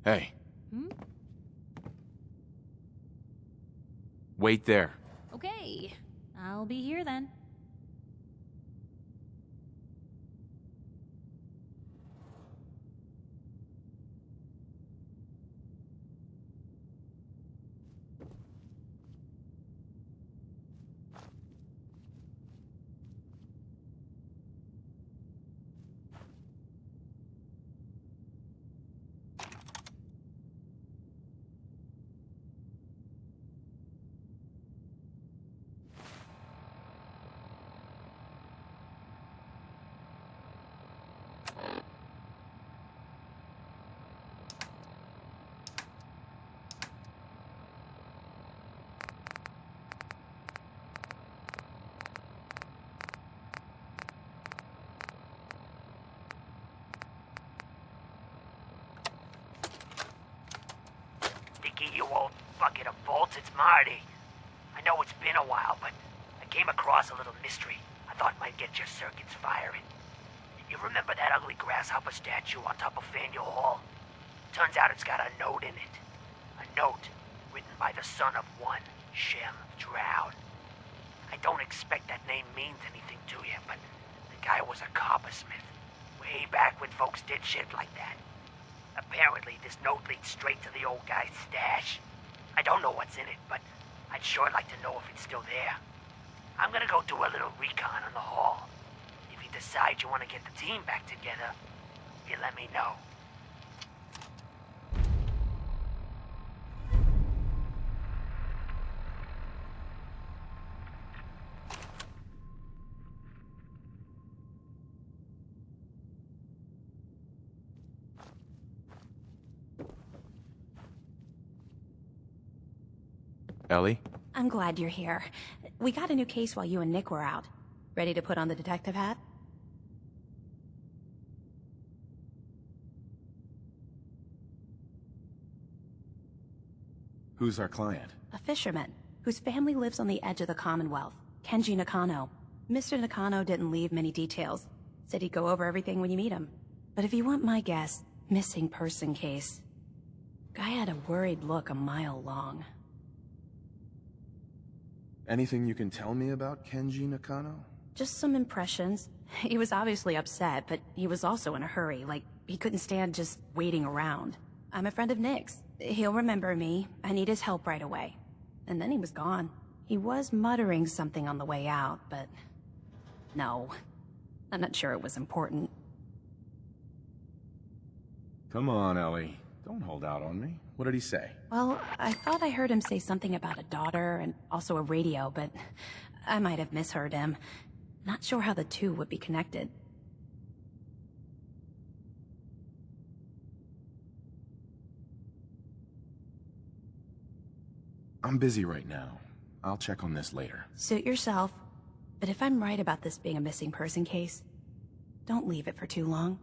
Hey. Hmm? Wait there. Okay. I'll be here then. You old bucket of bolts, it's Marty. I know it's been a while, but I came across a little mystery I thought might get your circuits firing. You remember that ugly grasshopper statue on top of Faneuil Hall? Turns out it's got a note in it. A note written by the son of one Shem Drown. I don't expect that name means anything to you, but the guy was a coppersmith. Way back when folks did shit like that. Apparently, this note leads straight to the old guy's stash. I don't know what's in it, but I'd sure like to know if it's still there. I'm gonna go do a little recon on the hall. If you decide you want to get the team back together, you let me know. Ellie? I'm glad you're here. We got a new case while you and Nick were out. Ready to put on the detective hat? Who's our client? A fisherman, whose family lives on the edge of the Commonwealth. Kenji Nakano. Mr. Nakano didn't leave many details. Said he'd go over everything when you meet him. But if you want my guess, missing person case. Guy had a worried look a mile long. Anything you can tell me about Kenji Nakano? Just some impressions. He was obviously upset, but he was also in a hurry, like he couldn't stand just waiting around. I'm a friend of Nick's. He'll remember me. I need his help right away. And then he was gone. He was muttering something on the way out, but... no. I'm not sure it was important. Come on, Ellie. Don't hold out on me. What did he say? Well, I thought I heard him say something about a daughter and also a radio, but I might have misheard him. Not sure how the two would be connected. I'm busy right now. I'll check on this later. Suit yourself. But if I'm right about this being a missing person case, don't leave it for too long.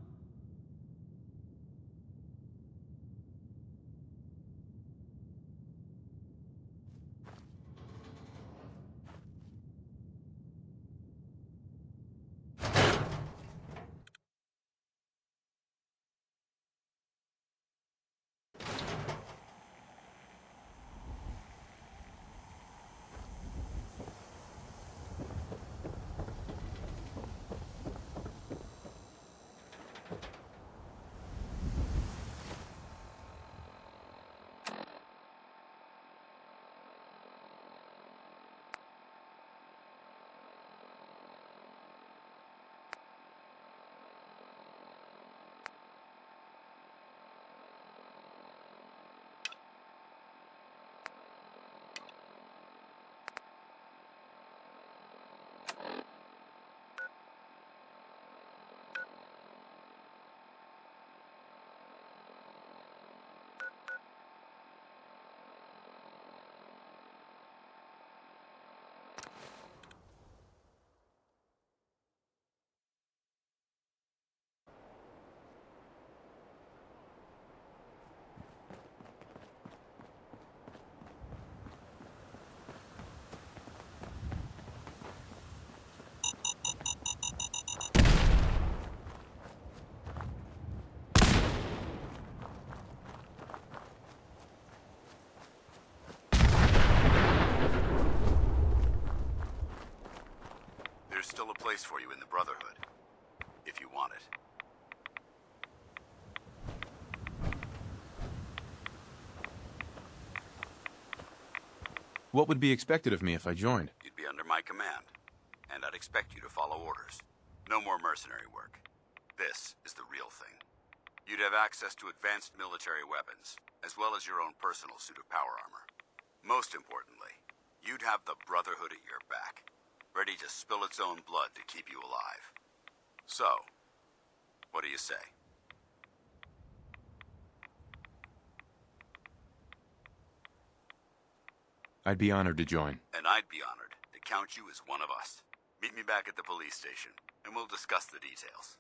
there's still a place for you in the Brotherhood, if you want it. What would be expected of me if I joined? You'd be under my command, and I'd expect you to follow orders. No more mercenary work. This is the real thing. You'd have access to advanced military weapons, as well as your own personal suit of power armor. Most importantly, you'd have the Brotherhood at your back, ready to spill its own blood to keep you alive. So, what do you say? I'd be honored to join. And I'd be honored to count you as one of us. Meet me back at the police station, and we'll discuss the details.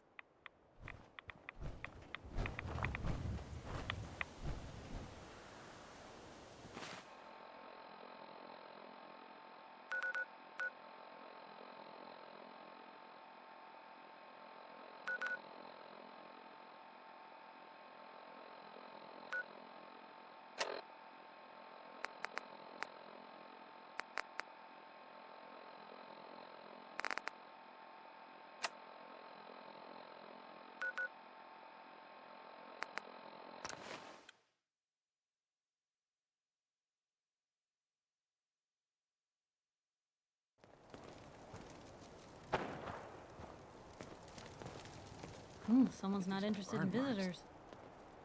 Someone's not interested in visitors.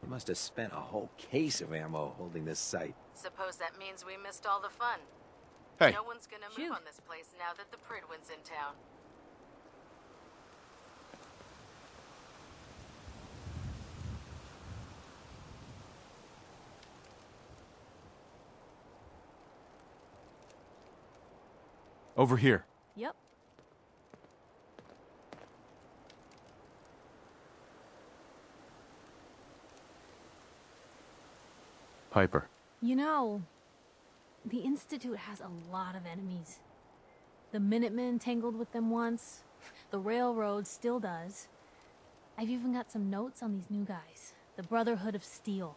We must have spent a whole case of ammo holding this site. Suppose that means we missed all the fun. Hey. No one's gonna Shoot. move on this place now that the Prydwen's in town. Over here. Yep. Piper. You know, the Institute has a lot of enemies. The Minutemen tangled with them once. The Railroad still does. I've even got some notes on these new guys. The Brotherhood of Steel.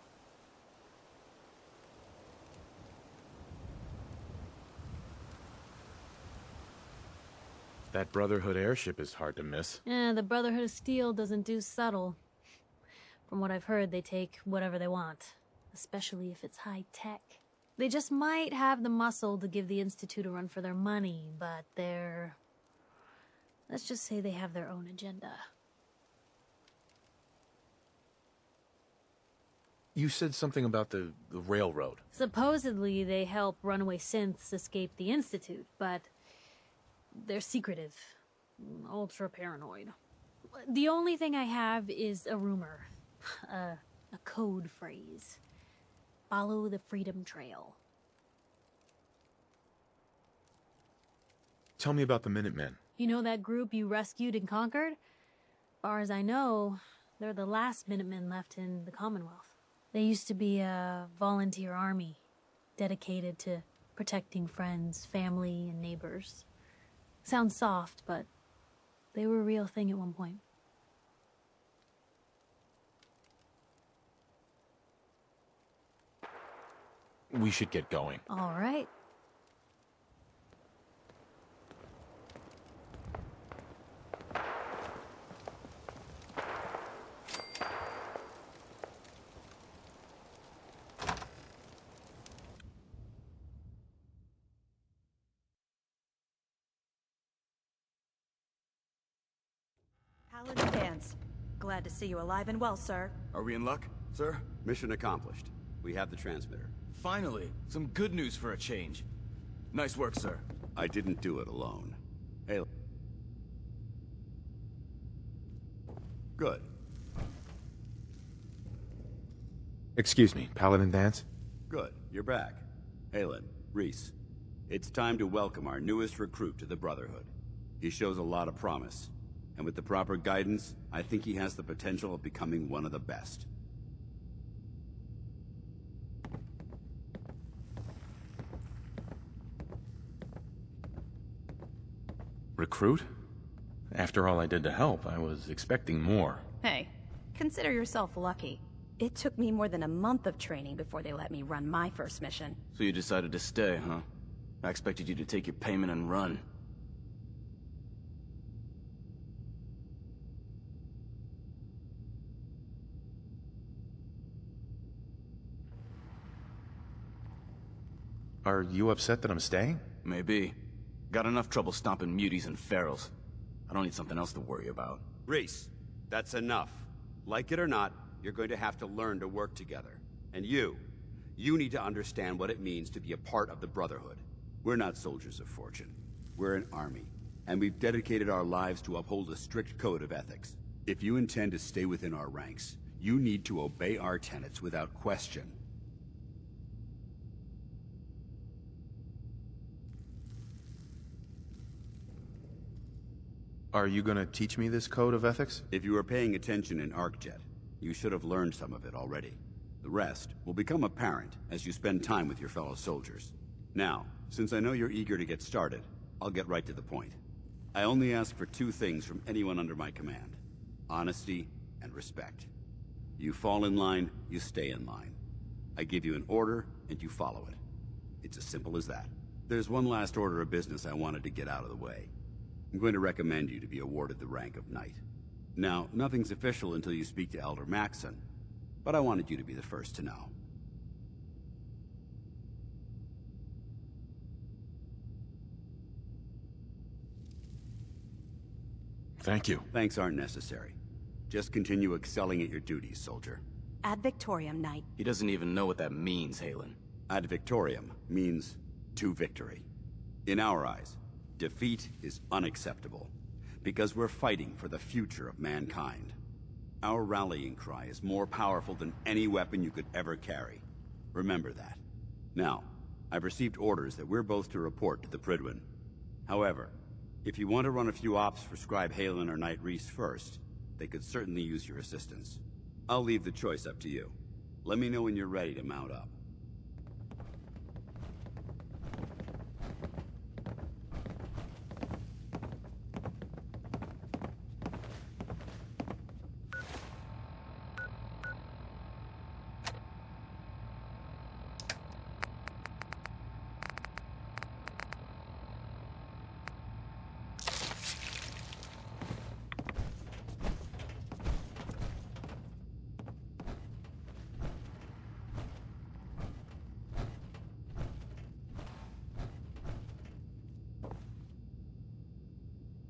That Brotherhood airship is hard to miss. The Brotherhood of Steel doesn't do subtle. From what I've heard, they take whatever they want. Especially if it's high-tech. They just might have the muscle to give the Institute a run for their money, but they're... Let's just say they have their own agenda. You said something about the railroad. Supposedly, they help runaway synths escape the Institute, but they're secretive. Ultra paranoid. The only thing I have is a rumor. A code phrase. Follow the Freedom Trail. Tell me about the Minutemen. You know that group you rescued and conquered? Far as I know, they're the last Minutemen left in the Commonwealth. They used to be a volunteer army, dedicated to protecting friends, family, and neighbors. Sounds soft, but they were a real thing at one point. We should get going. All right. Paladin Danse. Glad to see you alive and well, sir. Are we in luck, sir? Mission accomplished. We have the transmitter. Finally, some good news for a change. Nice work, sir. I didn't do it alone. Hey. Good. Excuse me, Paladin Danse? Good. You're back. Halen, Reese. It's time to welcome our newest recruit to the Brotherhood. He shows a lot of promise. And with the proper guidance, I think he has the potential of becoming one of the best. Recruit? After all I did to help, I was expecting more. Hey, consider yourself lucky. It took me more than a month of training before they let me run my first mission. So you decided to stay, huh? I expected you to take your payment and run. Are you upset that I'm staying? Maybe. Got enough trouble stomping muties and ferals. I don't need something else to worry about. Reese, that's enough. Like it or not, you're going to have to learn to work together. And you need to understand what it means to be a part of the Brotherhood. We're not soldiers of fortune. We're an army, and we've dedicated our lives to uphold a strict code of ethics. If you intend to stay within our ranks, you need to obey our tenets without question. Are you gonna teach me this code of ethics? If you were paying attention in ArcJet, you should have learned some of it already. The rest will become apparent as you spend time with your fellow soldiers. Now, since I know you're eager to get started, I'll get right to the point. I only ask for two things from anyone under my command: honesty and respect. You fall in line, you stay in line. I give you an order, and you follow it. It's as simple as that. There's one last order of business I wanted to get out of the way. I'm going to recommend you to be awarded the rank of Knight. Now, nothing's official until you speak to Elder Maxson, but I wanted you to be the first to know. Thank you. Thanks aren't necessary. Just continue excelling at your duties, soldier. Ad Victoriam, Knight. He doesn't even know what that means, Halen. Ad Victoriam means to victory. In our eyes, defeat is unacceptable, because we're fighting for the future of mankind. Our rallying cry is more powerful than any weapon you could ever carry. Remember that. Now, I've received orders that we're both to report to the Prydwen. However, if you want to run a few ops for Scribe Halen or Knight Reese first, they could certainly use your assistance. I'll leave the choice up to you. Let me know when you're ready to mount up.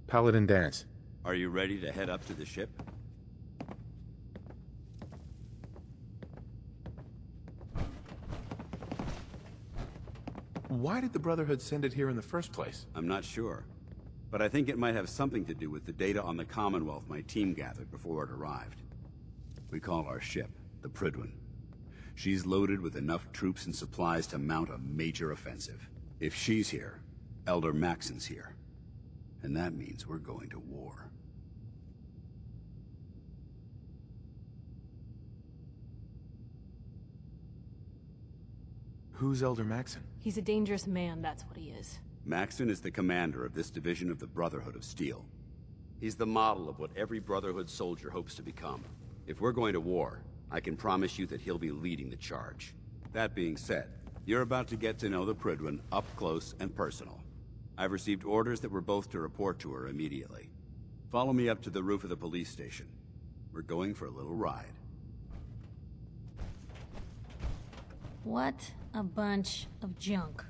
Paladin Danse. Are you ready to head up to the ship? Why did the Brotherhood send it here in the first place? I'm not sure, but I think it might have something to do with the data on the Commonwealth my team gathered before it arrived. We call our ship the Prydwen. She's loaded with enough troops and supplies to mount a major offensive. If she's here, Elder Maxson's here. And that means we're going to war. Who's Elder Maxson? He's a dangerous man, that's what he is. Maxson is the commander of this division of the Brotherhood of Steel. He's the model of what every Brotherhood soldier hopes to become. If we're going to war, I can promise you that he'll be leading the charge. That being said, you're about to get to know the Prydwen up close and personal. I've received orders that we're both to report to her immediately. Follow me up to the roof of the police station. We're going for a little ride. What a bunch of junk.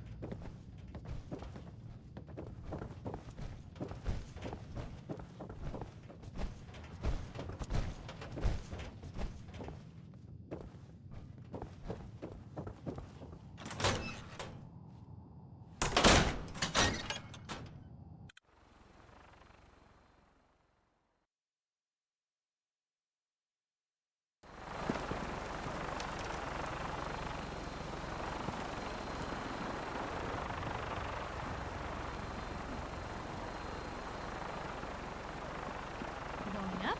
Going up?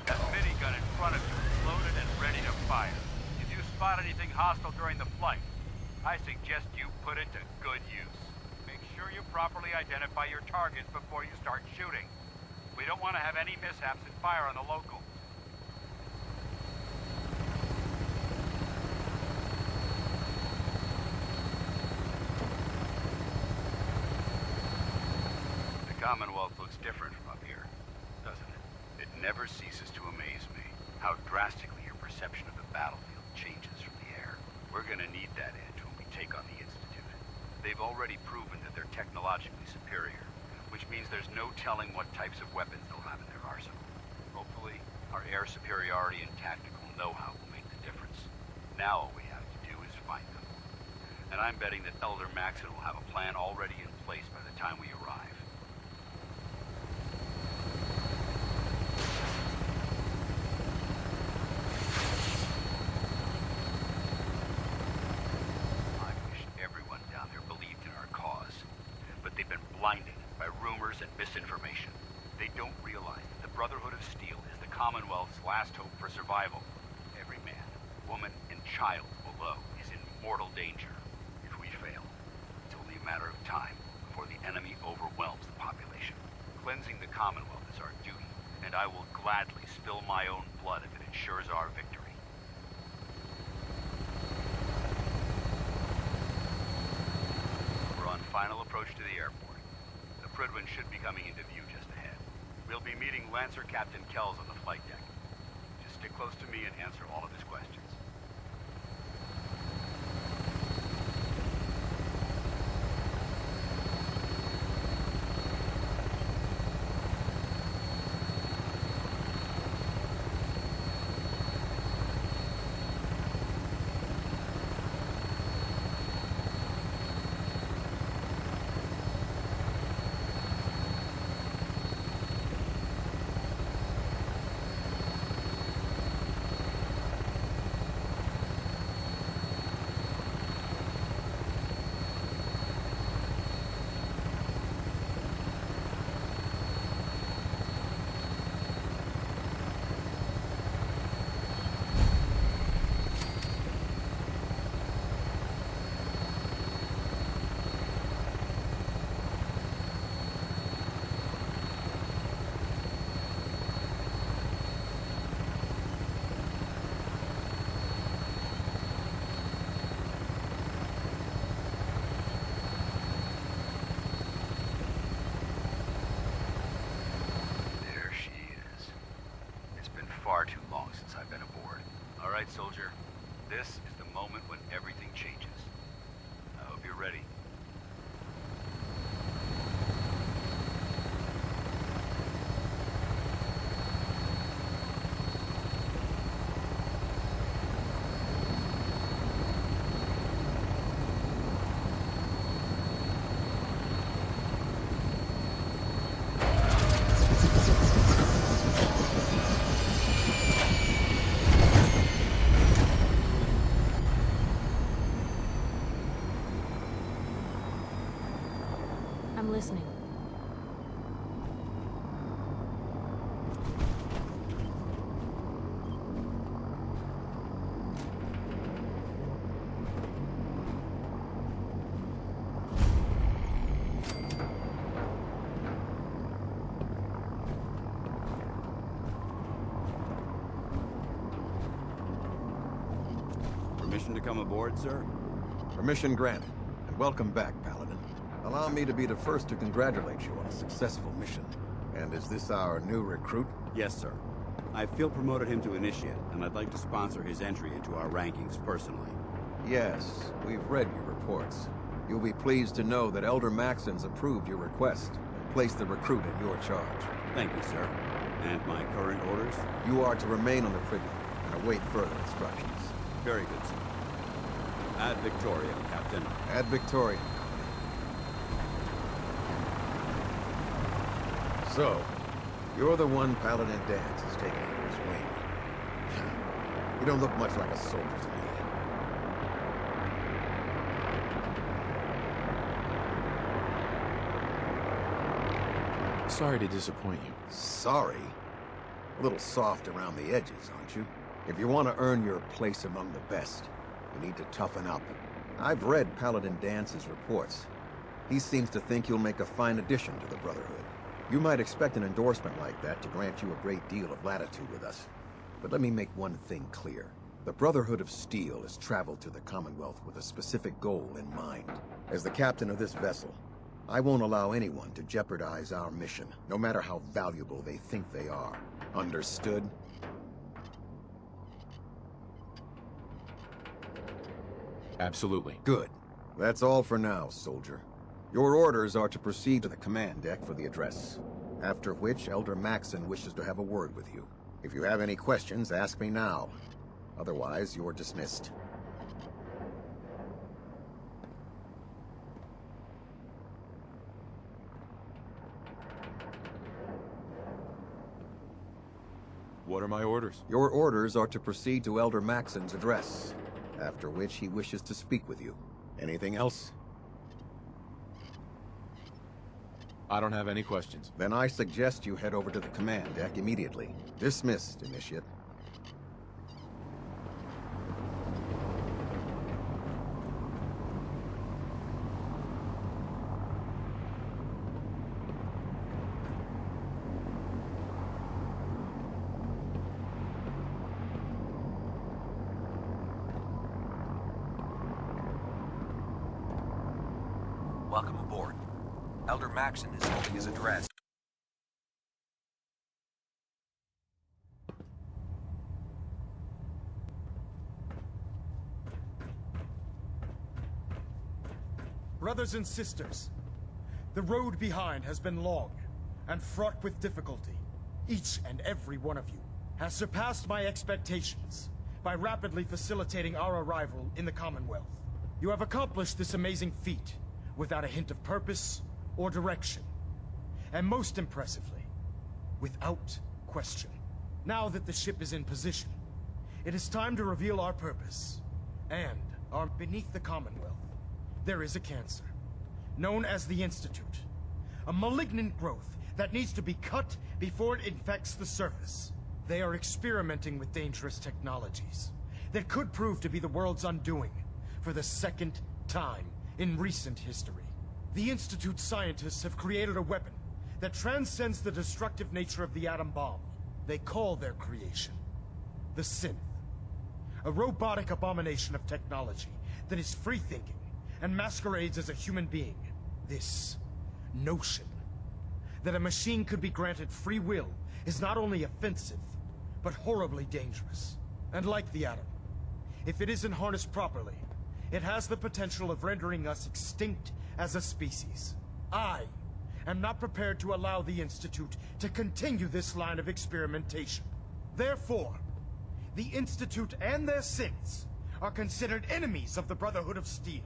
That minigun in front of you is loaded and ready to fire. If you spot anything hostile during the flight, I suggest you put it to good use. Make sure you properly identify your targets before you start shooting. We don't want to have any mishaps and fire on the locals. The Commonwealth looks different from up here, doesn't it? It never ceases to amaze me how drastically your perception of the battlefield changes from the air. We're gonna need that edge when we take on the Institute. They've already proven that they're technologically superior, which means there's no telling what types of weapons they'll have in their arsenal. Hopefully, our air superiority and tactical know-how will make the difference. Now all we have to do is find them. And I'm betting that Elder Maxon will have a plan already in place by the time we arrive. I wish everyone down there believed in our cause. But they've been blinded by rumors and misinformation. They don't realize that the Brotherhood of Steel is the Commonwealth's last hope for survival. Every man, woman, and child below is in mortal danger. If we fail, it's only a matter of time before the enemy overwhelms the population. Cleansing the Commonwealth is our duty, and I will gladly spill my own blood if it ensures our victory. We're on final approach to the airport. The Prydwen should be coming into view just ahead. We'll be meeting Lancer Captain Kells on the flight deck. Just stick close to me and answer all of his questions. Far too long since I've been aboard. All right, soldier. This is the moment when everything changes. I hope you're ready. I'm listening. Permission to come aboard, sir? Permission granted, and welcome back, Paladin. Allow me to be the first to congratulate you on a successful mission. And is this our new recruit? Yes, sir. I feel promoted him to initiate, and I'd like to sponsor his entry into our rankings personally. Yes, we've read your reports. You'll be pleased to know that Elder Maxon's approved your request and placed the recruit in your charge. Thank you, sir. And my current orders? You are to remain on the Prydwen and await further instructions. Very good, sir. Ad Victoriam, Captain. Ad Victoriam. So, you're the one Paladin Danse is taking under his wing. You don't look much like a soldier to me. Sorry to disappoint you. Sorry? A little soft around the edges, aren't you? If you want to earn your place among the best, you need to toughen up. I've read Paladin Danse's reports. He seems to think you'll make a fine addition to the Brotherhood. You might expect an endorsement like that to grant you a great deal of latitude with us. But let me make one thing clear. The Brotherhood of Steel has traveled to the Commonwealth with a specific goal in mind. As the captain of this vessel, I won't allow anyone to jeopardize our mission, no matter how valuable they think they are. Understood? Absolutely. Good. That's all for now, soldier. Your orders are to proceed to the command deck for the address, after which Elder Maxon wishes to have a word with you. If you have any questions, ask me now. Otherwise, you're dismissed. What are my orders? Your orders are to proceed to Elder Maxon's address, after which he wishes to speak with you. Anything else? I don't have any questions. Then I suggest you head over to the command deck immediately. Dismissed, Initiate. Welcome aboard. Elder Maxon is holding his address. Brothers and sisters, the road behind has been long and fraught with difficulty. Each and every one of you has surpassed my expectations by rapidly facilitating our arrival in the Commonwealth. You have accomplished this amazing feat without a hint of purpose or direction, and most impressively, without question. Now that the ship is in position, it is time to reveal our purpose, and beneath the Commonwealth, there is a cancer, known as the Institute, a malignant growth that needs to be cut before it infects the surface. They are experimenting with dangerous technologies that could prove to be the world's undoing for the second time in recent history. The Institute's scientists have created a weapon that transcends the destructive nature of the atom bomb. They call their creation the Synth, a robotic abomination of technology that is free-thinking and masquerades as a human being. This notion that a machine could be granted free will is not only offensive, but horribly dangerous. And like the atom, if it isn't harnessed properly, it has the potential of rendering us extinct as a species. I am not prepared to allow the Institute to continue this line of experimentation. Therefore, the Institute and their synths are considered enemies of the Brotherhood of Steel,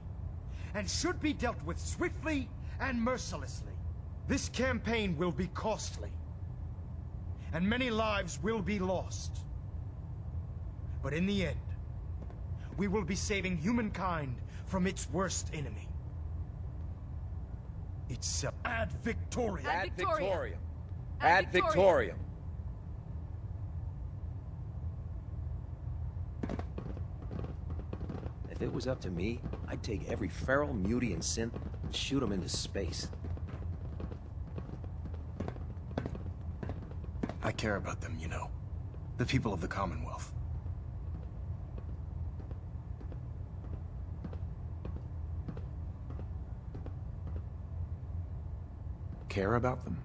and should be dealt with swiftly and mercilessly. This campaign will be costly, and many lives will be lost. But in the end, we will be saving humankind from its worst enemy. Itself. Ad Victoriam! Ad Victoriam! Ad Victoriam! If it was up to me, I'd take every feral, mutie, and synth and shoot them into space. I care about them, you know. The people of the Commonwealth. Care about them?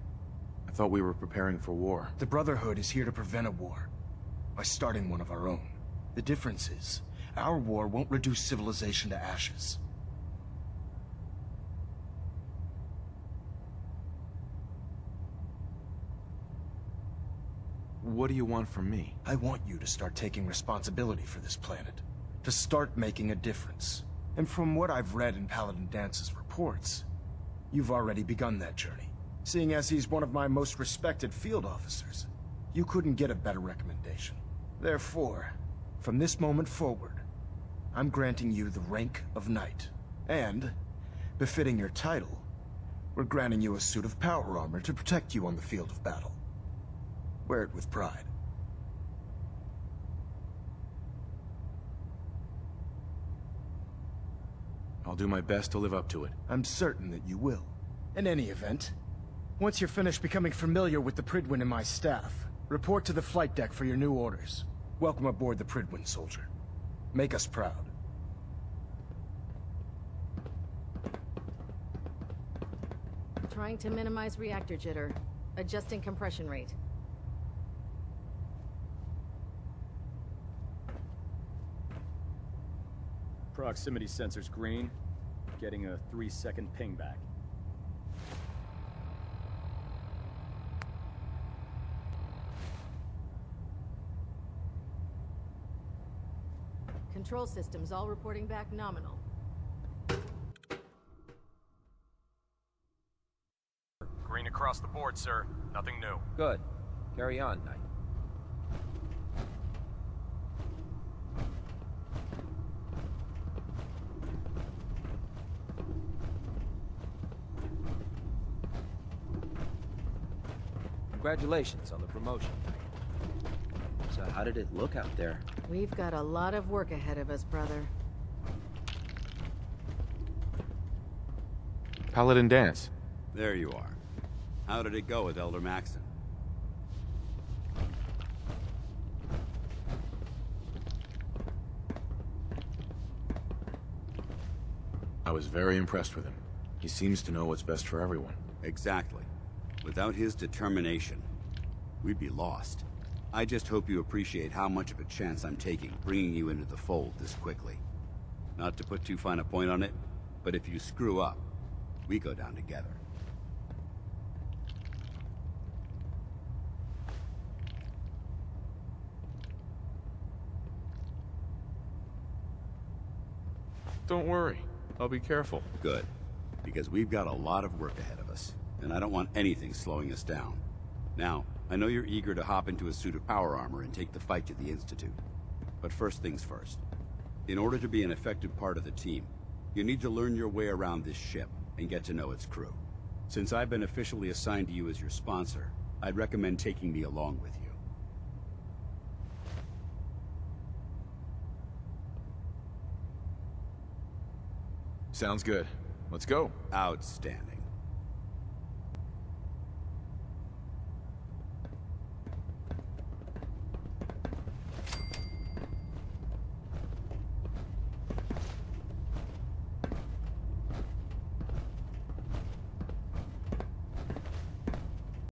I thought we were preparing for war. The Brotherhood is here to prevent a war by starting one of our own. The difference is, our war won't reduce civilization to ashes. What do you want from me? I want you to start taking responsibility for this planet. To start making a difference. And from what I've read in Paladin Danse's reports, you've already begun that journey. Seeing as he's one of my most respected field officers, you couldn't get a better recommendation. Therefore, from this moment forward, I'm granting you the rank of Knight. And, befitting your title, we're granting you a suit of power armor to protect you on the field of battle. Wear it with pride. I'll do my best to live up to it. I'm certain that you will. In any event, once you're finished becoming familiar with the Prydwen and my staff, report to the flight deck for your new orders. Welcome aboard the Prydwen, soldier. Make us proud. Trying to minimize reactor jitter. Adjusting compression rate. proximity sensor's green. Getting a 3-second ping back. Control systems all reporting back nominal. Green across the board, sir. Nothing new. Good. Carry on, Knight. Congratulations on the promotion, Knight. So how did it look out there? We've got a lot of work ahead of us, brother. Paladin Danse. There you are. How did it go with Elder Maxton? I was very impressed with him. He seems to know what's best for everyone. Exactly. Without his determination, we'd be lost. I just hope you appreciate how much of a chance I'm taking bringing you into the fold this quickly. Not to put too fine a point on it, but if you screw up, we go down together. Don't worry. I'll be careful. Good. Because we've got a lot of work ahead of us, and I don't want anything slowing us down. Now, I know you're eager to hop into a suit of power armor and take the fight to the Institute. But first things first. In order to be an effective part of the team, you need to learn your way around this ship and get to know its crew. Since I've been officially assigned to you as your sponsor, I'd recommend taking me along with you. Sounds good. Let's go. Outstanding.